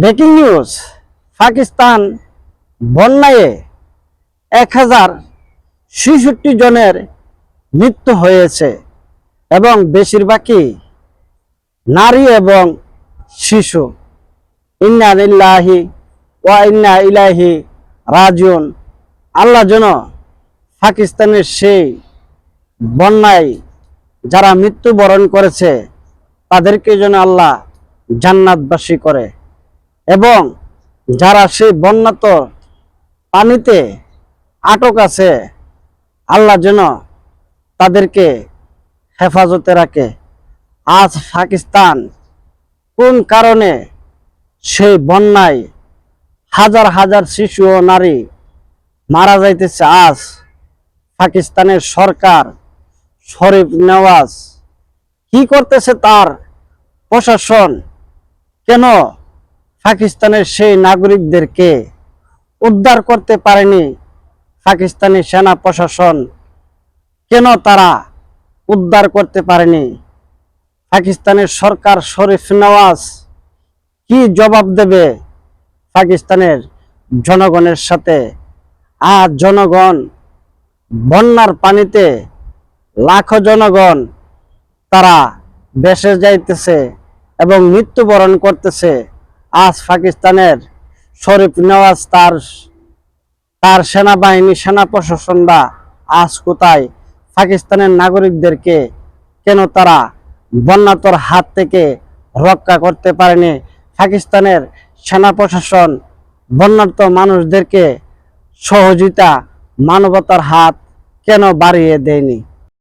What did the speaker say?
Breaking news, Pakistan বন্যায় 1066 জনের মৃত্যু হয়েছে এবং বেশিরভাগই নারী এবং শিশু। ইন্না লিল্লাহি ওয়া ইন্না ইলাইহি রাজিউন। আল্লাহ যেন পাকিস্তানের সেই বন্যায় যারা মৃত্যুবরণ করেছে তাদেরকে যেন আল্লাহ জান্নাতবাসী করে, এবং যারা সেই বন্যাত পানিতে আটক আছে আল্লাহ যেন তাদেরকে হেফাজতে রাখে। আজ পাকিস্তান কোন কারণে সেই বন্যায় হাজার হাজার শিশু ও নারী মারা যাইতেছে, আজ পাকিস্তানের সরকার শরীফ নওয়াজ কি করতেছে, তার প্রশাসন কেন পাকিস্তানের সেই নাগরিকদেরকে উদ্ধার করতে পারেনি? পাকিস্তানি সেনা প্রশাসন কেন তারা উদ্ধার করতে পারেনি? পাকিস্তানের সরকার শরীফ নওয়াজ কি জবাব দেবে পাকিস্তানের জনগণের সাথে? আজ জনগণ বন্যার পানিতে লাখো জনগণ তারা ভেসে যাইতেছে এবং মৃত্যুবরণ করতেছে। আজ পাকিস্তানের শরীফ নওয়াজ তার সেনাবাহিনী সেনা প্রশাসনরা আজ কোথায়? পাকিস্তানের নাগরিকদেরকে কেন তারা বন্যাতর হাত থেকে রক্ষা করতে পারেনি? পাকিস্তানের সেনা প্রশাসন বন্যার্ত মানুষদেরকে সহযোগিতা মানবতার হাত কেন বাড়িয়ে দেয়নি?